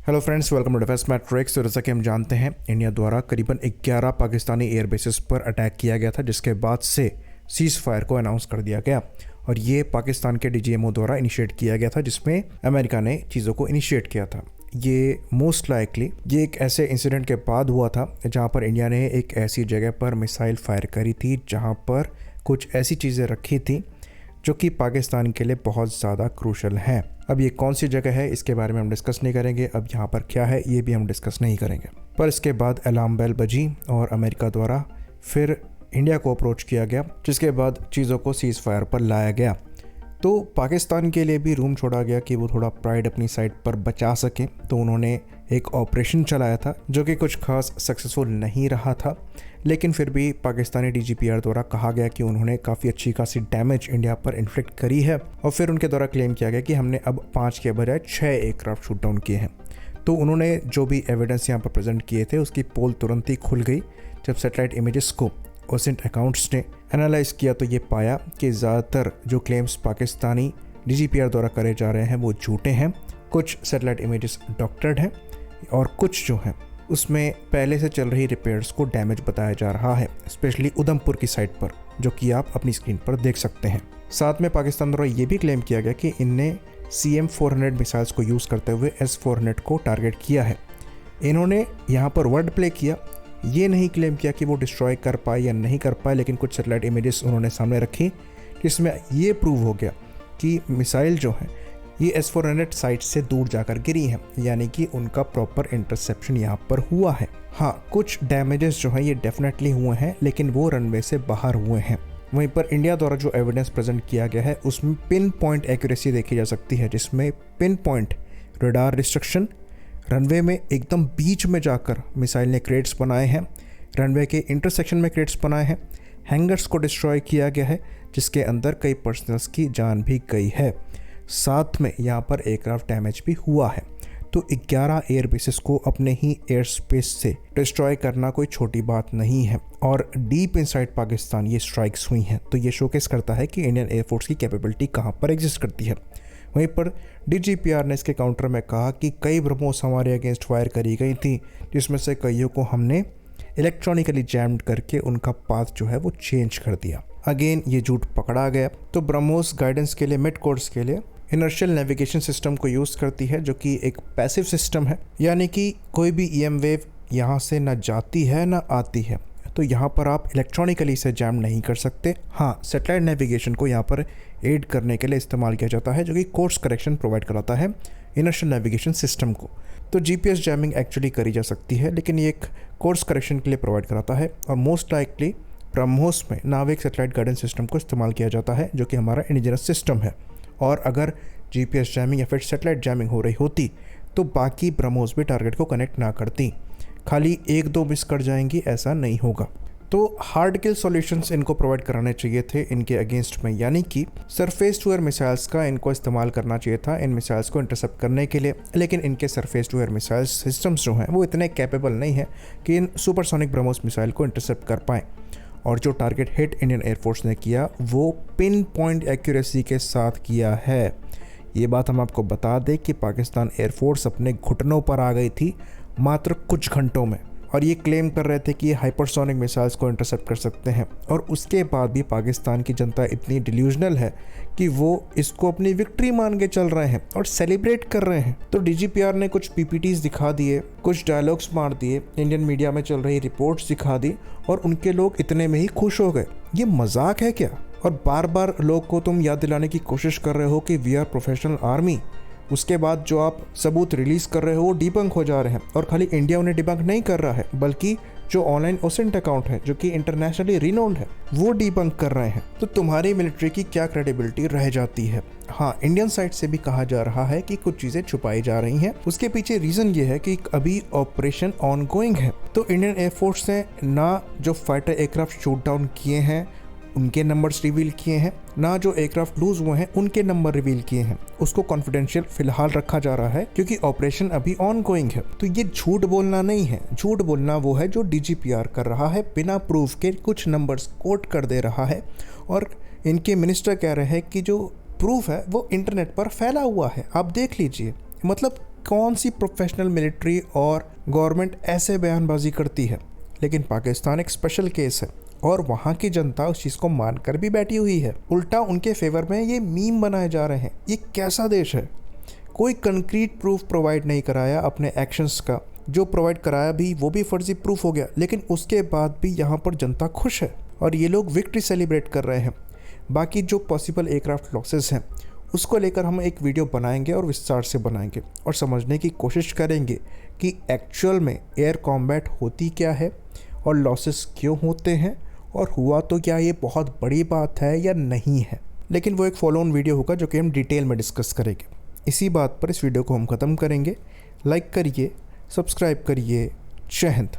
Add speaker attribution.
Speaker 1: Hello friends, welcome to defence matrix. तो जैसा कि हम जानते हैं, इंडिया द्वारा करीबन 11 पाकिस्तानी एयर बेसिस पर अटैक किया गया था, जिसके बाद से सीज़ फायर को अनाउंस कर दिया गया। और ये पाकिस्तान के डीजीएमओ द्वारा इनिशिएट किया गया था, जिसमें अमेरिका ने चीज़ों को इनिशिएट किया था। ये मोस्ट लाइकली ये एक ऐसे इंसिडेंट के बाद हुआ था जहाँ पर इंडिया ने एक ऐसी जगह पर मिसाइल फायर करी थी जहाँ पर कुछ ऐसी चीज़ें रखी थी जो कि पाकिस्तान के लिए बहुत ज़्यादा क्रूशल हैं। अब ये कौन सी जगह है, इसके बारे में हम डिस्कस नहीं करेंगे। अब यहाँ पर क्या है ये भी हम डिस्कस नहीं करेंगे। पर इसके बाद अलार्म बेल बजी और अमेरिका द्वारा फिर इंडिया को अप्रोच किया गया, जिसके बाद चीज़ों को सीज़ फायर पर लाया गया। तो पाकिस्तान के लिए भी रूम छोड़ा गया कि वो थोड़ा प्राइड अपनी साइड पर बचा सकें। तो उन्होंने एक ऑपरेशन चलाया था जो कि कुछ खास सक्सेसफुल नहीं रहा था, लेकिन फिर भी पाकिस्तानी डीजीपीआर द्वारा कहा गया कि उन्होंने काफ़ी अच्छी खासी डैमेज इंडिया पर इन्फ्लिक्ट करी है। और फिर उनके द्वारा क्लेम किया गया कि हमने अब 5 के बजाय 6 एयरक्राफ्ट शूट डाउन किए हैं। तो उन्होंने जो भी एविडेंस यहाँ पर प्रेजेंट किए थे उसकी पोल तुरंत ही खुल गई जब सैटेलाइट इमेजेस को ओसेंट अकाउंट्स ने एनालाइज किया। तो ये पाया कि ज़्यादातर जो क्लेम्स पाकिस्तानी डीजीपीआर द्वारा करे जा रहे हैं वो झूठे हैं। कुछ सैटेलाइट इमेजेस डॉक्टर्ड हैं और कुछ जो हैं उसमें पहले से चल रही रिपेयर्स को डैमेज बताया जा रहा है, स्पेशली उधमपुर की साइड पर, जो कि आप अपनी स्क्रीन पर देख सकते हैं। साथ में पाकिस्तान द्वारा ये भी क्लेम किया गया कि इनने CM-400 मिसाइल्स को यूज़ करते हुए S-400 को टारगेट किया है। इन्होंने यहाँ पर वर्ड प्ले किया, ये नहीं क्लेम किया कि वो डिस्ट्रॉय कर पाए या नहीं कर पाए, लेकिन कुछ सैटेलाइट इमेजेस उन्होंने सामने रखी जिसमें ये प्रूव हो गया कि मिसाइल जो है ये S-400 साइट से दूर जाकर गिरी हैं, यानी कि उनका प्रॉपर इंटरसेप्शन यहाँ पर हुआ है। हाँ, कुछ डैमेजेस जो हैं ये डेफिनेटली हुए हैं, लेकिन वो रनवे से बाहर हुए हैं। वहीं पर इंडिया द्वारा जो एविडेंस प्रेजेंट किया गया है उसमें पिन पॉइंट एक्यूरेसी देखी जा सकती है, जिसमें pin point radar restriction, runway में एकदम बीच में जाकर मिसाइल ने क्रेट्स बनाए हैं, रनवे के इंटरसेक्शन में क्रेट्स बनाए हैं, हैंगर्स को डिस्ट्रॉय किया गया है जिसके अंदर कई पर्सनल्स की जान भी गई है। साथ में यहाँ पर एयरक्राफ्ट डैमेज भी हुआ है। तो 11 एयर बेसिस को अपने ही एयर स्पेस से डिस्ट्रॉय करना कोई छोटी बात नहीं है, और डीप इनसाइड पाकिस्तान ये स्ट्राइक्स हुई हैं। तो ये शोकेस करता है कि इंडियन एयरफोर्स की कैपेबिलिटी कहाँ पर एग्जिस्ट करती है। वहीं पर डीजीपीआर ने इसके काउंटर में कहा कि कई ब्रह्मोस हमारे अगेंस्ट फायर करी गई थी, जिसमें से कईयों को हमने इलेक्ट्रॉनिकली जैम्ड करके उनका पाथ जो है वो चेंज कर दिया। अगेन ये झूठ पकड़ा गया। तो ब्रह्मोस गाइडेंस के लिए, मिड कोर्स के लिए इनर्शियल नेविगेशन सिस्टम को यूज़ करती है, जो कि एक पैसिव सिस्टम है, यानी कि कोई भी EM वेव यहाँ से ना जाती है ना आती है। तो यहाँ पर आप इलेक्ट्रॉनिकली इसे जैम नहीं कर सकते। हाँ, सैटेलाइट नेविगेशन को यहाँ पर एड करने के लिए इस्तेमाल किया जाता है, जो कि कोर्स करेक्शन प्रोवाइड कराता है इनर्शियल नेविगेशन सिस्टम को। तो GPS जैमिंग एक्चुअली करी जा सकती है, लेकिन ये एक कोर्स करेक्शन के लिए प्रोवाइड कराता है। और मोस्ट लाइकली ब्रह्मोस में नाविक सैटेलाइट गाइडेंस सिस्टम को इस्तेमाल किया जाता है, जो कि हमारा इंडिजिनस सिस्टम है। और अगर GPS जैमिंग या फिर सैटेलाइट जैमिंग हो रही होती तो बाकी ब्रह्मोस भी टारगेट को कनेक्ट ना करती, खाली 1-2 मिस कर जाएंगी, ऐसा नहीं होगा। तो हार्ड किल सॉल्यूशंस इनको प्रोवाइड कराने चाहिए थे इनके अगेंस्ट में, यानी कि सरफेस टू एयर मिसाइल्स का इनको इस्तेमाल करना चाहिए था इन मिसाइल्स को इंटरसेप्ट करने के लिए। लेकिन इनके surface to air missile systems जो हैं वो इतने कैपेबल नहीं है कि इन सुपरसोनिक ब्रह्मोस मिसाइल को इंटरसेप्ट कर पाएँ। और जो टारगेट हिट इंडियन एयरफोर्स ने किया वो पिन पॉइंट एक्यूरेसी के साथ किया है। ये बात हम आपको बता दें कि पाकिस्तान एयरफोर्स अपने घुटनों पर आ गई थी मात्र कुछ घंटों में, और ये क्लेम कर रहे थे कि ये हाइपरसोनिक मिसाइल्स को इंटरसेप्ट कर सकते हैं। और उसके बाद भी पाकिस्तान की जनता इतनी डिल्यूजनल है कि वो इसको अपनी विक्ट्री मान के चल रहे हैं और सेलिब्रेट कर रहे हैं। तो डीजीपीआर ने कुछ PPTs दिखा दिए, कुछ डायलॉग्स मार दिए, इंडियन मीडिया में चल रही रिपोर्ट्स दिखा दी, और उनके लोग इतने में ही खुश हो गए। ये मजाक है क्या? और बार बार लोग को तुम याद दिलाने की कोशिश कर रहे हो कि वी आर प्रोफेशनल आर्मी, उसके बाद जो आप सबूत रिलीज कर रहे हो वो डिबंक हो जा रहे हैं। और खाली इंडिया उन्हें डिबंक नहीं कर रहा है, बल्कि जो ऑनलाइन ओसेंट अकाउंट है जो कि इंटरनेशनली रिनोन्ड है वो डिबंक कर रहे हैं। तो तुम्हारी मिलिट्री की क्या क्रेडिबिलिटी रह जाती है? हाँ, इंडियन साइड से भी कहा जा रहा है कि कुछ चीजें छुपाई जा रही हैं। उसके पीछे रीजन ये है कि अभी ऑपरेशन ऑनगोइंग है। तो इंडियन एयरफोर्स ने ना जो फाइटर एयरक्राफ्ट शूट डाउन किए हैं उनके नंबर्स रिवील किए हैं, ना जो एयरक्राफ्ट लूज हुए हैं उनके नंबर रिवील किए हैं। उसको कॉन्फिडेंशियल फिलहाल रखा जा रहा है क्योंकि ऑपरेशन अभी ऑनगोइंग है। तो ये झूठ बोलना नहीं है, झूठ बोलना वो है जो डीजीपीआर कर रहा है, बिना प्रूफ के कुछ नंबर्स कोट कर दे रहा है। और इनके मिनिस्टर कह रहे हैं कि जो प्रूफ है वो इंटरनेट पर फैला हुआ है, आप देख लीजिए। मतलब कौन सी प्रोफेशनल मिलिट्री और गवर्नमेंट ऐसे बयानबाजी करती है। लेकिन पाकिस्तान एक स्पेशल केस है और वहाँ की जनता उस चीज़ को मानकर भी बैठी हुई है। उल्टा उनके फेवर में ये मीम बनाए जा रहे हैं। ये कैसा देश है? कोई कंक्रीट प्रूफ प्रोवाइड नहीं कराया अपने एक्शंस का, जो प्रोवाइड कराया भी वो भी फर्जी प्रूफ हो गया। लेकिन उसके बाद भी यहाँ पर जनता खुश है और ये लोग विक्ट्री सेलिब्रेट कर रहे हैं। बाकी जो पॉसिबल एयरक्राफ्ट लॉसेस हैं उसको लेकर हम एक वीडियो बनाएंगे और विस्तार से बनाएंगे और समझने की कोशिश करेंगे कि एक्चुअल में एयर कॉम्बैट होती क्या है और लॉसेस क्यों होते हैं, और हुआ तो क्या ये बहुत बड़ी बात है या नहीं है। लेकिन वो एक फॉलो ऑन वीडियो होगा जो कि हम डिटेल में डिस्कस करेंगे। इसी बात पर इस वीडियो को हम ख़त्म करेंगे। लाइक करिए, सब्सक्राइब करिए। जय हिंद।